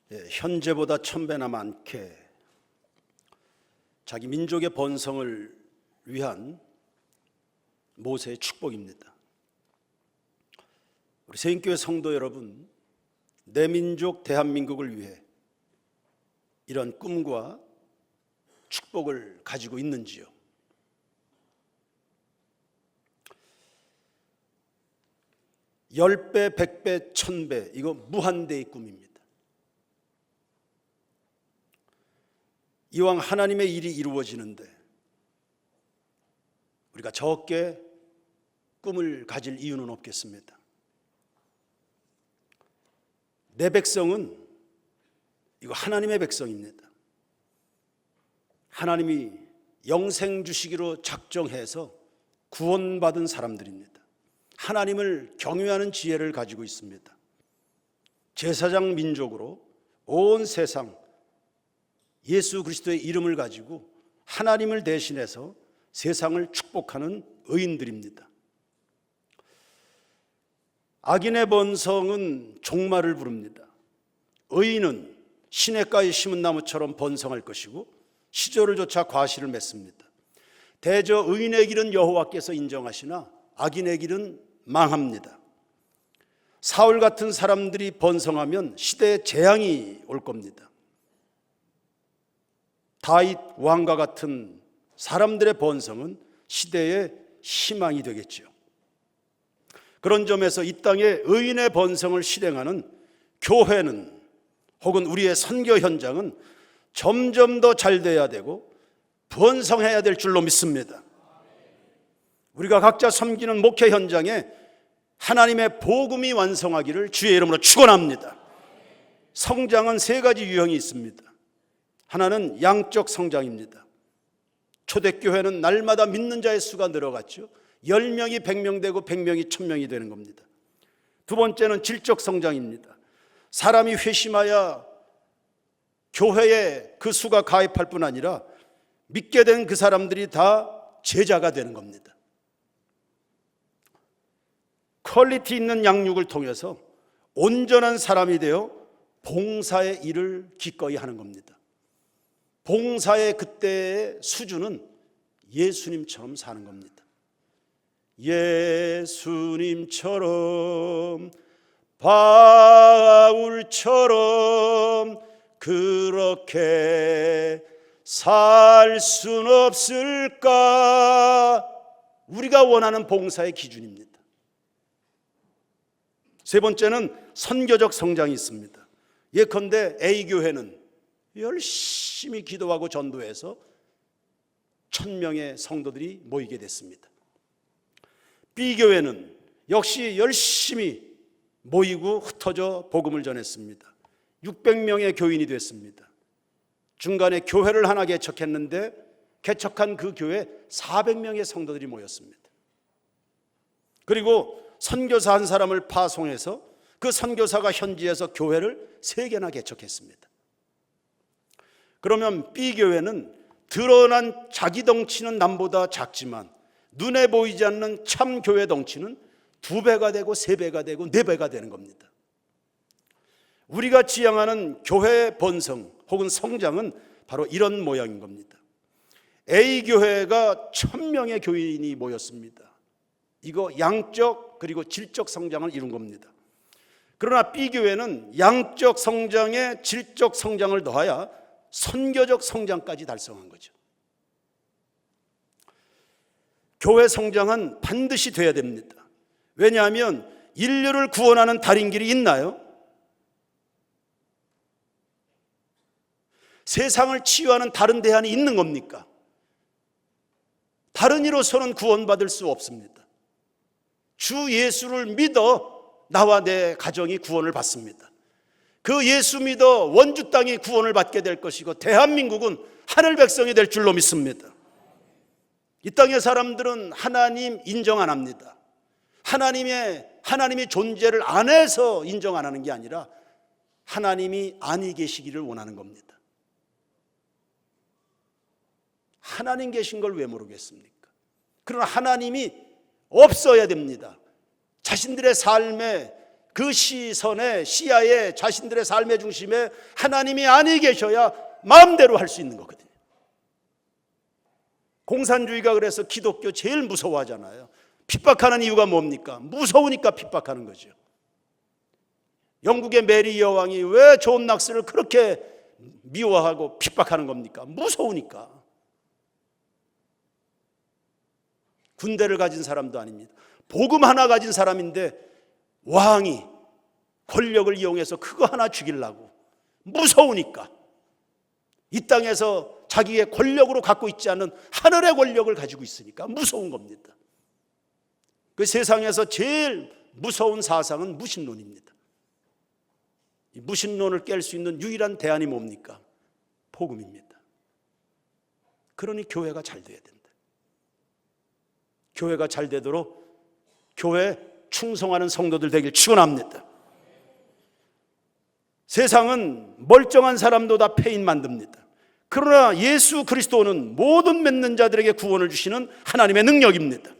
현재보다 1000배나 많게 자기 민족의 번성을 위한 모세의 축복입니다. 우리 세인교회 성도 여러분, 내 민족 대한민국을 위해 이런 꿈과 축복을 가지고 있는지요? (10배) (100배) (1000배) 이거 무한대의 꿈입니다. 이왕 하나님의 일이 이루어지는데 우리가 적게 꿈을 가질 이유는 없겠습니다. 내 백성은 이거 하나님의 백성입니다. 하나님이 영생 주시기로 작정해서 구원받은 사람들입니다. 하나님을 경외하는 지혜를 가지고 있습니다. 제사장 민족으로 온 세상 예수 그리스도의 이름을 가지고 하나님을 대신해서 세상을 축복하는 의인들입니다. 악인의 번성은 종말을 부릅니다. 의인은 시냇가에 심은 나무처럼 번성할 것이고 시절을 쫓아 과실을 맺습니다. 대저 의인의 길은 여호와께서 인정하시나 악인의 길은 망합니다. 사울 같은 사람들이 번성하면 시대에 재앙이 올 겁니다. 다윗 왕과 같은 사람들의 번성은 시대의 희망이 되겠죠. 그런 점에서 이 땅에 의인의 번성을 실행하는 교회는 혹은 우리의 선교 현장은 점점 더 잘 돼야 되고 번성해야 될 줄로 믿습니다. 우리가 각자 섬기는 목회 현장에 하나님의 복음이 완성하기를 주의 이름으로 축원합니다. 성장은 3가지 유형이 있습니다. 하나는 양적 성장입니다. 초대교회는 날마다 믿는 자의 수가 늘어갔죠. 10명이 100명 되고 100명이 1000명이 되는 겁니다. 두 번째는 질적 성장입니다. 사람이 회심하여 교회에 그 수가 가입할 뿐 아니라 믿게 된 그 사람들이 다 제자가 되는 겁니다. 퀄리티 있는 양육을 통해서 온전한 사람이 되어 봉사의 일을 기꺼이 하는 겁니다. 봉사의 그때의 수준은 예수님처럼 사는 겁니다. 예수님처럼 바울처럼 그렇게 살 순 없을까? 우리가 원하는 봉사의 기준입니다. 세 번째는 선교적 성장이 있습니다. 예컨대 A교회는 열심히 기도하고 전도해서 1000명의 성도들이 모이게 됐습니다. B교회는 역시 열심히 모이고 흩어져 복음을 전했습니다. 600명의 교인이 됐습니다. 중간에 교회를 하나 개척했는데 개척한 그 교회에 400명의 성도들이 모였습니다. 그리고 선교사 한 사람을 파송해서 그 선교사가 현지에서 교회를 3개나 개척했습니다. 그러면 B교회는 드러난 자기 덩치는 남보다 작지만 눈에 보이지 않는 참 교회 덩치는 2배가 되고 3배가 되고 4배가 되는 겁니다. 우리가 지향하는 교회의 번성 혹은 성장은 바로 이런 모양인 겁니다. A교회가 1000명의 교인이 모였습니다. 이거 양적 그리고 질적 성장을 이룬 겁니다. 그러나 B교회는 양적 성장에 질적 성장을 더하여 선교적 성장까지 달성한 거죠. 교회 성장은 반드시 돼야 됩니다. 왜냐하면 인류를 구원하는 다른 길이 있나요? 세상을 치유하는 다른 대안이 있는 겁니까? 다른 이로서는 구원받을 수 없습니다. 주 예수를 믿어 나와 내 가정이 구원을 받습니다. 그 예수 믿어 원주 땅이 구원을 받게 될 것이고 대한민국은 하늘 백성이 될 줄로 믿습니다. 이 땅의 사람들은 하나님 인정 안 합니다. 하나님의 존재를 안 해서 인정 안 하는 게 아니라 하나님이 아니 계시기를 원하는 겁니다. 하나님 계신 걸 왜 모르겠습니까? 그러나 하나님이 없어야 됩니다. 자신들의 삶에 그 시선에 시야에 자신들의 삶의 중심에 하나님이 아니 계셔야 마음대로 할 수 있는 거거든요. 공산주의가 그래서 기독교 제일 무서워하잖아요. 핍박하는 이유가 뭡니까? 무서우니까 핍박하는 거죠. 영국의 메리 여왕이 왜 존 낙스를 그렇게 미워하고 핍박하는 겁니까? 무서우니까. 군대를 가진 사람도 아닙니다. 복음 하나 가진 사람인데 왕이 권력을 이용해서 그거 하나 죽이려고, 무서우니까. 이 땅에서 자기의 권력으로 갖고 있지 않은 하늘의 권력을 가지고 있으니까 무서운 겁니다. 그 세상에서 제일 무서운 사상은 무신론입니다. 이 무신론을 깰 수 있는 유일한 대안이 뭡니까? 복음입니다. 그러니 교회가 잘 돼야 된다. 교회가 잘 되도록 교회에 충성하는 성도들 되길 축원합니다. 세상은 멀쩡한 사람도 다 폐인 만듭니다. 그러나 예수 그리스도는 모든 믿는 자들에게 구원을 주시는 하나님의 능력입니다.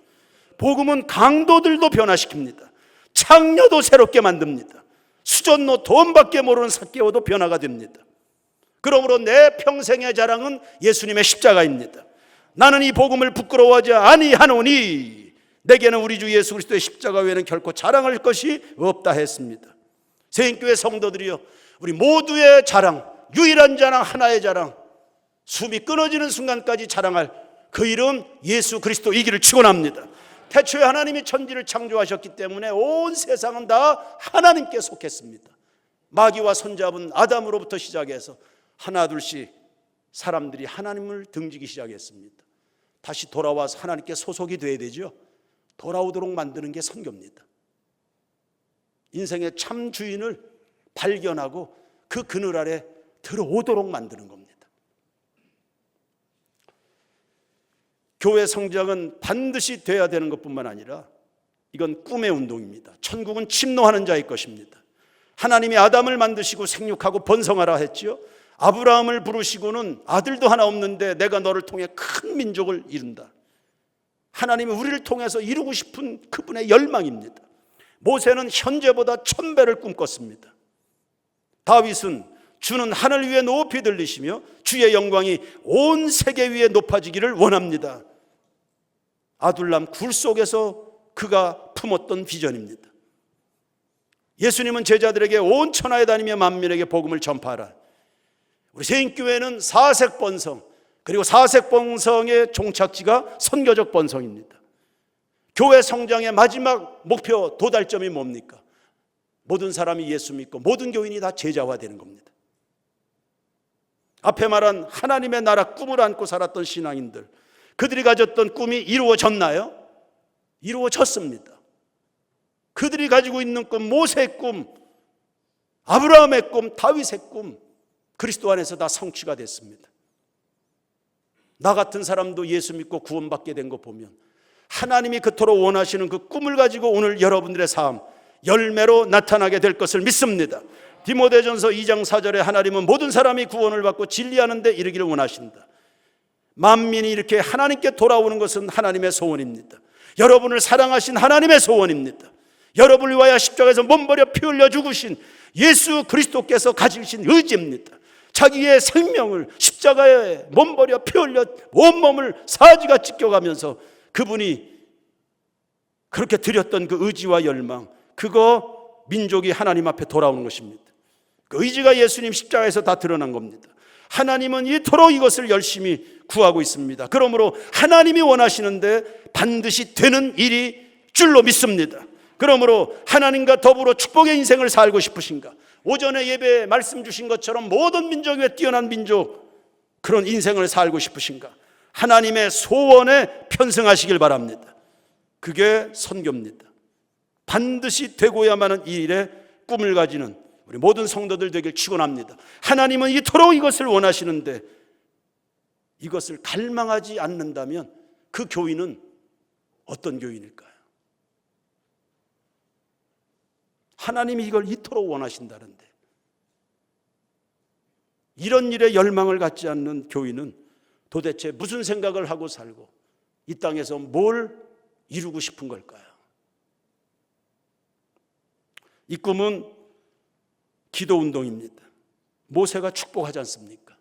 복음은 강도들도 변화시킵니다. 창녀도 새롭게 만듭니다. 수전노 돈밖에 모르는 삭개오도 변화가 됩니다. 그러므로 내 평생의 자랑은 예수님의 십자가입니다. 나는 이 복음을 부끄러워하지 아니하노니 내게는 우리 주 예수 그리스도의 십자가 외에는 결코 자랑할 것이 없다 했습니다. 새인교회 성도들이여, 우리 모두의 자랑, 유일한 자랑, 하나의 자랑, 숨이 끊어지는 순간까지 자랑할 그 이름 예수 그리스도이기를 축원합니다. 태초에 하나님이 천지를 창조하셨기 때문에 온 세상은 다 하나님께 속했습니다. 마귀와 손잡은 아담으로부터 시작해서 하나둘씩 사람들이 하나님을 등지기 시작했습니다. 다시 돌아와서 하나님께 소속이 돼야 되죠. 돌아오도록 만드는 게 선교입니다. 인생의 참 주인을 발견하고 그 그늘 아래 들어오도록 만드는 겁니다. 교회 성장은 반드시 돼야 되는 것뿐만 아니라 이건 꿈의 운동입니다. 천국은 침노하는 자의 것입니다. 하나님이 아담을 만드시고 생육하고 번성하라 했죠. 아브라함을 부르시고는 아들도 하나 없는데 내가 너를 통해 큰 민족을 이룬다. 하나님이 우리를 통해서 이루고 싶은 그분의 열망입니다. 모세는 현재보다 1000배를 꿈꿨습니다. 다윗은 주는 하늘 위에 높이 들리시며 주의 영광이 온 세계 위에 높아지기를 원합니다. 아둘람 굴 속에서 그가 품었던 비전입니다. 예수님은 제자들에게 온 천하에 다니며 만민에게 복음을 전파하라. 우리 새인교회는 사색번성, 그리고 사색번성의 종착지가 선교적 번성입니다. 교회 성장의 마지막 목표 도달점이 뭡니까? 모든 사람이 예수 믿고 모든 교인이 다 제자화되는 겁니다. 앞에 말한 하나님의 나라 꿈을 안고 살았던 신앙인들, 그들이 가졌던 꿈이 이루어졌나요? 이루어졌습니다. 그들이 가지고 있는 꿈, 모세의 꿈, 아브라함의 꿈, 다윗의 꿈, 그리스도 안에서 다 성취가 됐습니다. 나 같은 사람도 예수 믿고 구원받게 된 거 보면 하나님이 그토록 원하시는 그 꿈을 가지고 오늘 여러분들의 삶, 열매로 나타나게 될 것을 믿습니다. 디모데전서 2장 4절에 하나님은 모든 사람이 구원을 받고 진리하는 데 이르기를 원하신다. 만민이 이렇게 하나님께 돌아오는 것은 하나님의 소원입니다. 여러분을 사랑하신 하나님의 소원입니다. 여러분을 위하여 십자가에서 몸버려 피 흘려 죽으신 예수 그리스도께서 가지신 의지입니다. 자기의 생명을 십자가에 몸버려 피 흘려 온몸을 사지가 찢겨가면서 그분이 그렇게 드렸던 그 의지와 열망, 그거 민족이 하나님 앞에 돌아오는 것입니다. 그 의지가 예수님 십자가에서 다 드러난 겁니다. 하나님은 이토록 이것을 열심히 구하고 있습니다. 그러므로 하나님이 원하시는데 반드시 되는 일이 줄로 믿습니다. 그러므로 하나님과 더불어 축복의 인생을 살고 싶으신가? 오전에 예배에 말씀 주신 것처럼 모든 민족 위에 뛰어난 민족, 그런 인생을 살고 싶으신가? 하나님의 소원에 편승하시길 바랍니다. 그게 선교입니다. 반드시 되고야만 하는 이 일에 꿈을 가지는 우리 모든 성도들 되길 축원합니다. 하나님은 이토록 이것을 원하시는데 이것을 갈망하지 않는다면 그 교인은 어떤 교인일까요? 하나님이 이걸 이토록 원하신다는데 이런 일에 열망을 갖지 않는 교인은 도대체 무슨 생각을 하고 살고 이 땅에서 뭘 이루고 싶은 걸까요? 이 꿈은 기도 운동입니다. 모세가 축복하지 않습니까?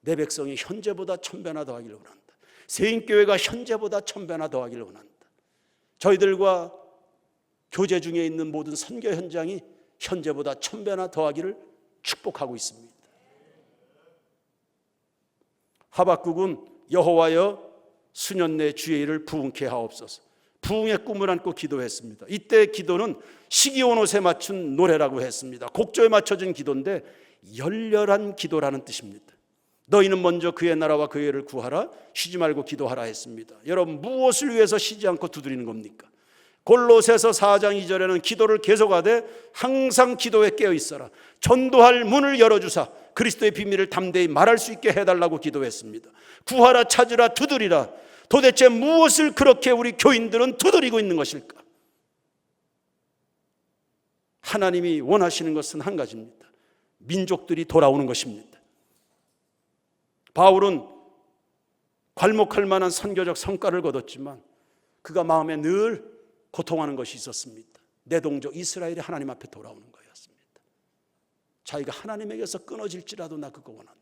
내 백성이 현재보다 1000배나 더하기를 원한다. 세인교회가 현재보다 1000배나 더하기를 원한다. 저희들과 교제 중에 있는 모든 선교 현장이 현재보다 1000배나 더하기를 축복하고 있습니다. 하박국은 여호와여 수년 내 주의 일을 부응케 하옵소서. 부흥의 꿈을 안고 기도했습니다. 이때 기도는 시기온옷에 맞춘 노래라고 했습니다. 곡조에 맞춰진 기도인데 열렬한 기도라는 뜻입니다. 너희는 먼저 그의 나라와 그의 의를 구하라, 쉬지 말고 기도하라 했습니다. 여러분, 무엇을 위해서 쉬지 않고 두드리는 겁니까? 골로새서 4장 2절에는 기도를 계속하되 항상 기도에 깨어 있어라, 전도할 문을 열어주사 그리스도의 비밀을 담대히 말할 수 있게 해달라고 기도했습니다. 구하라, 찾으라, 두드리라. 도대체 무엇을 그렇게 우리 교인들은 두드리고 있는 것일까? 하나님이 원하시는 것은 한 가지입니다. 민족들이 돌아오는 것입니다. 바울은 괄목할 만한 선교적 성과를 거뒀지만 그가 마음에 늘 고통하는 것이 있었습니다. 내 동족 이스라엘이 하나님 앞에 돌아오는 거였습니다. 자기가 하나님에게서 끊어질지라도 나 그거 원한다.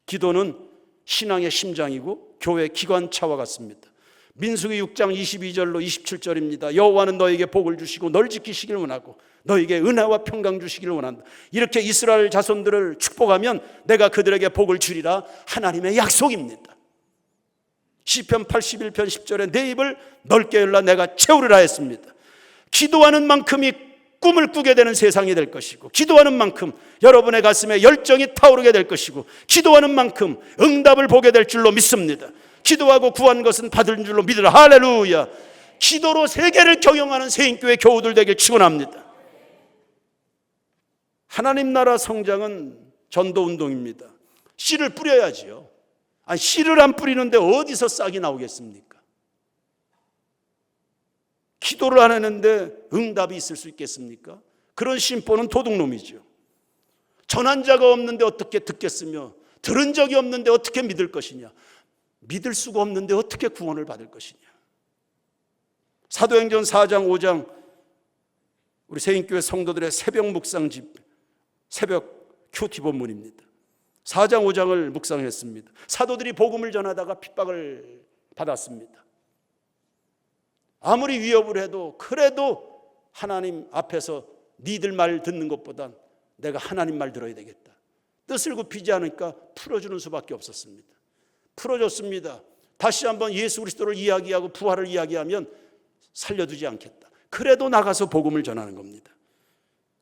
기도는 신앙의 심장이고 교회 기관차와 같습니다. 민수기 6장 22절로 27절입니다. 여호와는 너에게 복을 주시고 널 지키시길 원하고 너에게 은혜와 평강 주시기를 원한다. 이렇게 이스라엘 자손들을 축복하면 내가 그들에게 복을 주리라 하나님의 약속입니다. 시편 81편 10절에 내 입을 넓게 열라 내가 채우리라 했습니다. 기도하는 만큼이 꿈을 꾸게 되는 세상이 될 것이고, 기도하는 만큼 여러분의 가슴에 열정이 타오르게 될 것이고, 기도하는 만큼 응답을 보게 될 줄로 믿습니다. 기도하고 구한 것은 받은 줄로 믿으라. 할렐루야. 기도로 세계를 경영하는 세인교회 교우들 되길 축원합니다. 하나님 나라 성장은 전도운동입니다. 씨를 뿌려야지요. 아니, 씨를 안 뿌리는데 어디서 싹이 나오겠습니까? 기도를 안 했는데 응답이 있을 수 있겠습니까? 그런 심보는 도둑놈이죠. 전한 자가 없는데 어떻게 듣겠으며 들은 적이 없는데 어떻게 믿을 것이냐? 믿을 수가 없는데 어떻게 구원을 받을 것이냐? 사도행전 4장 5장 우리 세인교회 성도들의 새벽 묵상집, 새벽 큐티 본문입니다. 4장 5장을 묵상했습니다. 사도들이 복음을 전하다가 핍박을 받았습니다. 아무리 위협을 해도 그래도 하나님 앞에서 니들 말 듣는 것보단 내가 하나님 말 들어야 되겠다. 뜻을 굽히지 않으니까 풀어주는 수밖에 없었습니다. 풀어줬습니다. 다시 한번 예수 그리스도를 이야기하고 부활을 이야기하면 살려두지 않겠다. 그래도 나가서 복음을 전하는 겁니다.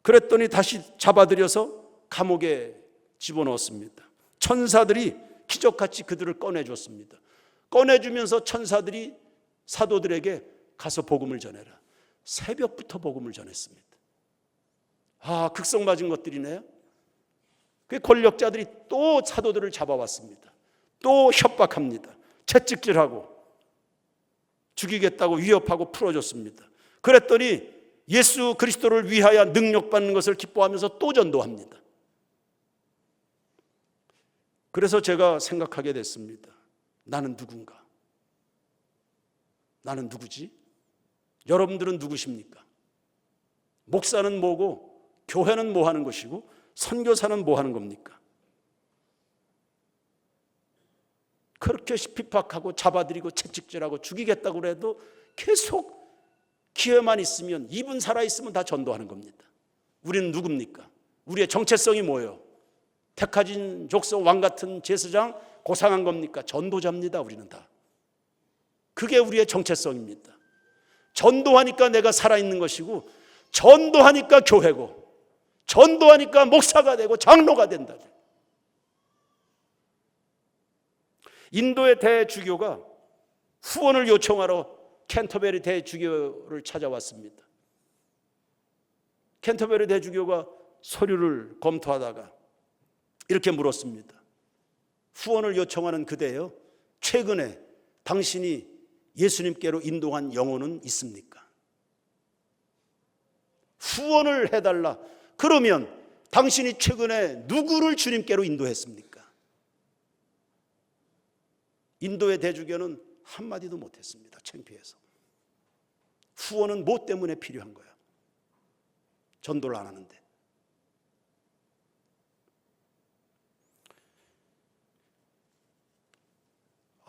그랬더니 다시 잡아들여서 감옥에 집어넣었습니다. 천사들이 기적같이 그들을 꺼내줬습니다. 꺼내주면서 천사들이 사도들에게 가서 복음을 전해라. 새벽부터 복음을 전했습니다. 아, 극성 맞은 것들이네요. 그 권력자들이 또 사도들을 잡아왔습니다. 또 협박합니다. 채찍질하고 죽이겠다고 위협하고 풀어줬습니다. 그랬더니 예수 그리스도를 위하여 능력받는 것을 기뻐하면서 또 전도합니다. 그래서 제가 생각하게 됐습니다. 나는 누군가? 나는 누구지? 여러분들은 누구십니까? 목사는 뭐고, 교회는 뭐 하는 것이고, 선교사는 뭐 하는 겁니까? 그렇게 핍박하고 잡아들이고 채찍질하고 죽이겠다고 해도 계속 기회만 있으면, 입은 살아있으면 다 전도하는 겁니다. 우리는 누굽니까? 우리의 정체성이 뭐예요? 택하진 족속 왕같은 제사장 고상한 겁니까? 전도자입니다. 우리는 다. 그게 우리의 정체성입니다. 전도하니까 내가 살아있는 것이고, 전도하니까 교회고, 전도하니까 목사가 되고 장로가 된다. 인도의 대주교가 후원을 요청하러 캔터베리 대주교를 찾아왔습니다. 캔터베리 대주교가 서류를 검토하다가 이렇게 물었습니다. 후원을 요청하는 그대여, 최근에 당신이 예수님께로 인도한 영혼은 있습니까? 후원을 해달라. 그러면 당신이 최근에 누구를 주님께로 인도했습니까? 인도의 대주교는 한마디도 못했습니다. 창피해서. 후원은 뭐 때문에 필요한 거야? 전도를 안 하는데.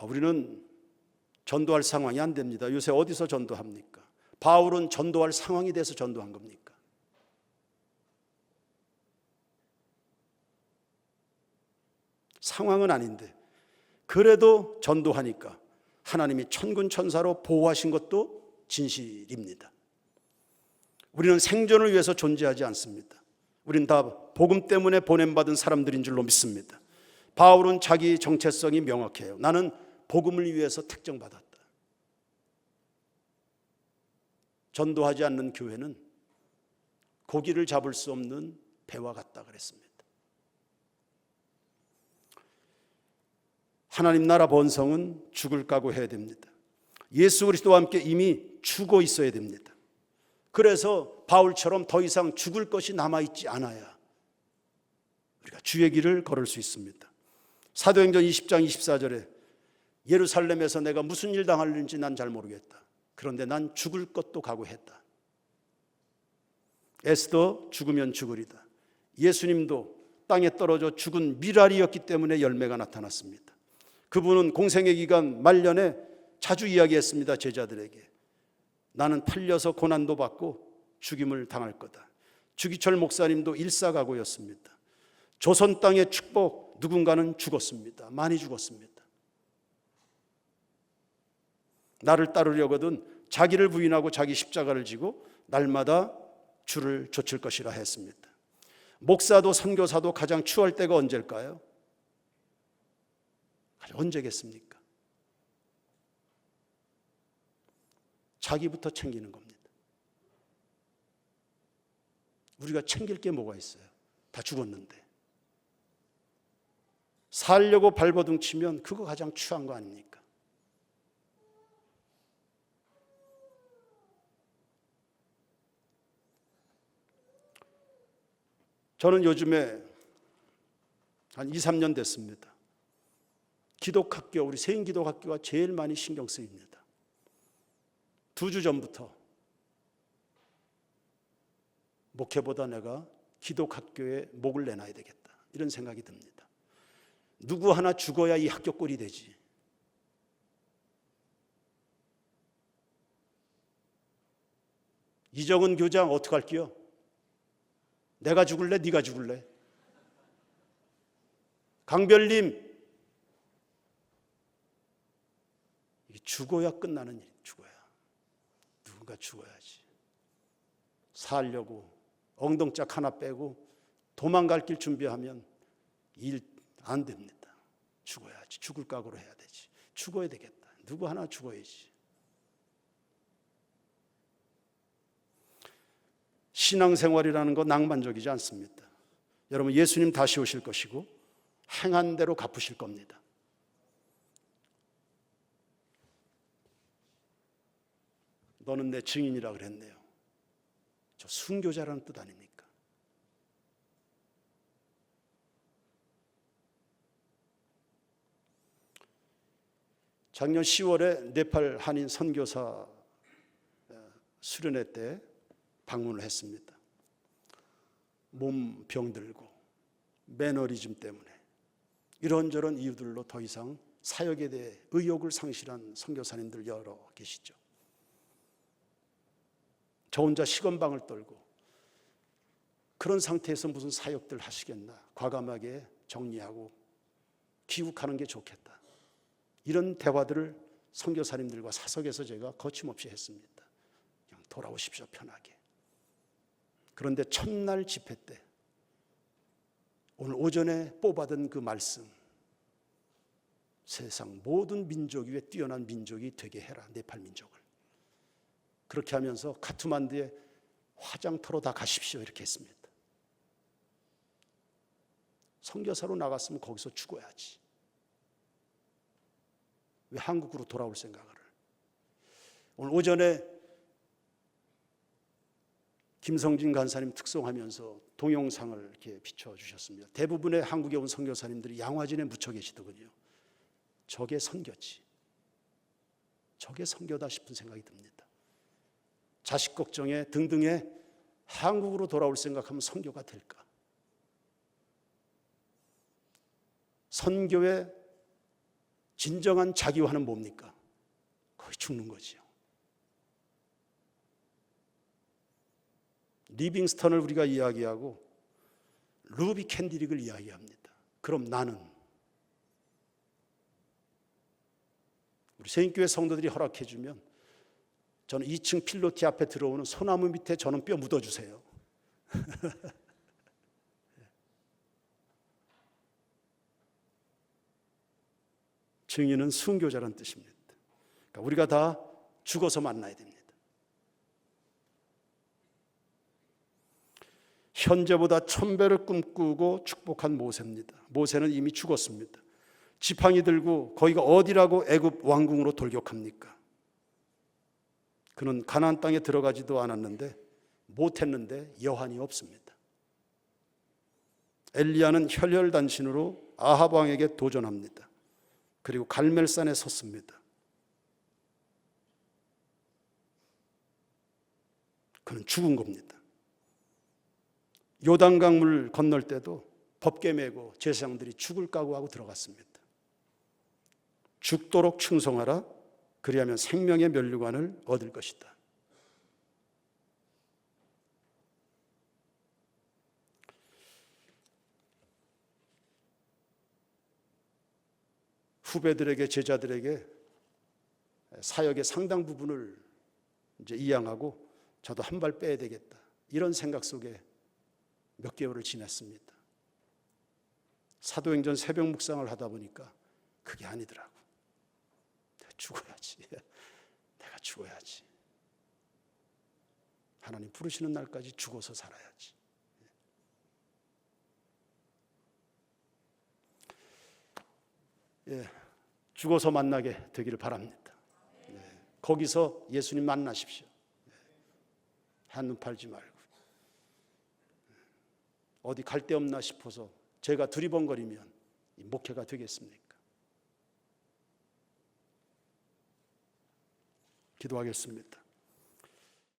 우리는 전도할 상황이 안 됩니다. 요새 어디서 전도합니까? 바울은 전도할 상황이 돼서 전도한 겁니까? 상황은 아닌데 그래도 전도하니까 하나님이 천군 천사로 보호하신 것도 진실입니다. 우리는 생존을 위해서 존재하지 않습니다. 우린 다 복음 때문에 보냄받은 사람들인 줄로 믿습니다. 바울은 자기 정체성이 명확해요. 나는 복음을 위해서 택정받았다. 전도하지 않는 교회는 고기를 잡을 수 없는 배와 같다 그랬습니다. 하나님 나라 번성은 죽을 각오해야 됩니다. 예수 그리스도와 함께 이미 죽어 있어야 됩니다. 그래서 바울처럼 더 이상 죽을 것이 남아있지 않아야 우리가 주의 길을 걸을 수 있습니다. 사도행전 20장 24절에 예루살렘에서 내가 무슨 일 당할는지 난 잘 모르겠다. 그런데 난 죽을 것도 각오했다. 에스더 죽으면 죽으리다. 예수님도 땅에 떨어져 죽은 미랄이었기 때문에 열매가 나타났습니다. 그분은 공생의 기간 말년에 자주 이야기했습니다. 제자들에게. 나는 팔려서 고난도 받고 죽임을 당할 거다. 주기철 목사님도 일사각오였습니다. 조선 땅의 축복, 누군가는 죽었습니다. 많이 죽었습니다. 나를 따르려거든 자기를 부인하고 자기 십자가를 지고 날마다 주를 좇을 것이라 했습니다. 목사도 선교사도 가장 추할 때가 언제일까요? 언제겠습니까? 자기부터 챙기는 겁니다. 우리가 챙길 게 뭐가 있어요? 다 죽었는데. 살려고 발버둥 치면 그거 가장 추한 거 아닙니까? 저는 요즘에 한 2, 3년 됐습니다. 기독학교, 우리 세인기독학교가 제일 많이 신경 쓰입니다. 2주 전부터 목회보다 내가 기독학교에 목을 내놔야 되겠다, 이런 생각이 듭니다. 누구 하나 죽어야 이 학교 꼴이 되지. 이정은 교장 어떡할게요? 내가 죽을래? 네가 죽을래? 강별님, 죽어야 끝나는 일, 죽어야. 누군가 죽어야지. 살려고 엉덩짝 하나 빼고 도망갈 길 준비하면 일 안 됩니다. 죽어야지. 죽을 각오로 해야 되지. 죽어야 되겠다. 누구 하나 죽어야지. 신앙생활이라는 거 낭만적이지 않습니다. 여러분, 예수님 다시 오실 것이고 행한 대로 갚으실 겁니다. 너는 내 증인이라 그랬네요. 저 순교자라는 뜻 아닙니까? 작년 10월에 네팔 한인 선교사 수련회 때 방문을 했습니다. 몸 병들고 매너리즘 때문에 이런저런 이유들로 더 이상 사역에 대해 의욕을 상실한 선교사님들 여러 계시죠. 저 혼자 시건방을 떨고 그런 상태에서 무슨 사역들 하시겠나, 과감하게 정리하고 귀국하는 게 좋겠다, 이런 대화들을 선교사님들과 사석에서 제가 거침없이 했습니다. 그냥 돌아오십시오, 편하게. 그런데 첫날 집회 때 오늘 오전에 뽑아든 그 말씀, 세상 모든 민족 위에 뛰어난 민족이 되게 해라, 네팔 민족을. 그렇게 하면서 카트만두에 화장터로 다 가십시오, 이렇게 했습니다. 선교사로 나갔으면 거기서 죽어야지. 왜 한국으로 돌아올 생각을. 오늘 오전에 김성진 간사님 특송하면서 동영상을 이렇게 비춰주셨습니다. 대부분의 한국에 온 선교사님들이 양화진에 묻혀 계시더군요. 저게 선교지. 저게 선교다 싶은 생각이 듭니다. 자식 걱정에 등등에 한국으로 돌아올 생각하면 선교가 될까? 선교의 진정한 자기화는 뭡니까? 거의 죽는 거지요. 리빙스턴을 우리가 이야기하고 루비 캔디릭을 이야기합니다. 그럼 나는, 우리 세인교회 성도들이 허락해 주면 저는 2층 필로티 앞에 들어오는 소나무 밑에 저는 뼈 묻어주세요. 증인은 순교자라는 뜻입니다. 그러니까 우리가 다 죽어서 만나야 됩니다. 현재보다 1000배를 꿈꾸고 축복한 모세입니다. 모세는 이미 죽었습니다. 지팡이 들고 거기가 어디라고 애굽 왕궁으로 돌격합니까? 그는 가나안 땅에 들어가지도 않았는데, 못했는데 여한이 없습니다. 엘리야는 혈혈단신으로 아합 왕에게 도전합니다. 그리고 갈멜산에 섰습니다. 그는 죽은 겁니다. 요단강물 건널 때도 법궤 메고 제사장들이 죽을 각오하고 들어갔습니다. 죽도록 충성하라. 그리하면 생명의 면류관을 얻을 것이다. 후배들에게, 제자들에게 사역의 상당 부분을 이제 이양하고 저도 한 발 빼야 되겠다, 이런 생각 속에 몇 개월을 지냈습니다. 사도행전 새벽 묵상을 하다 보니까 그게 아니더라고. 내가 죽어야지. 내가 죽어야지. 하나님 부르시는 날까지 죽어서 살아야지. 예, 죽어서 만나게 되기를 바랍니다. 예, 거기서 예수님 만나십시오. 예, 한눈 팔지 말고. 어디 갈 데 없나 싶어서 제가 두리번거리면 이 목회가 되겠습니까? 기도하겠습니다.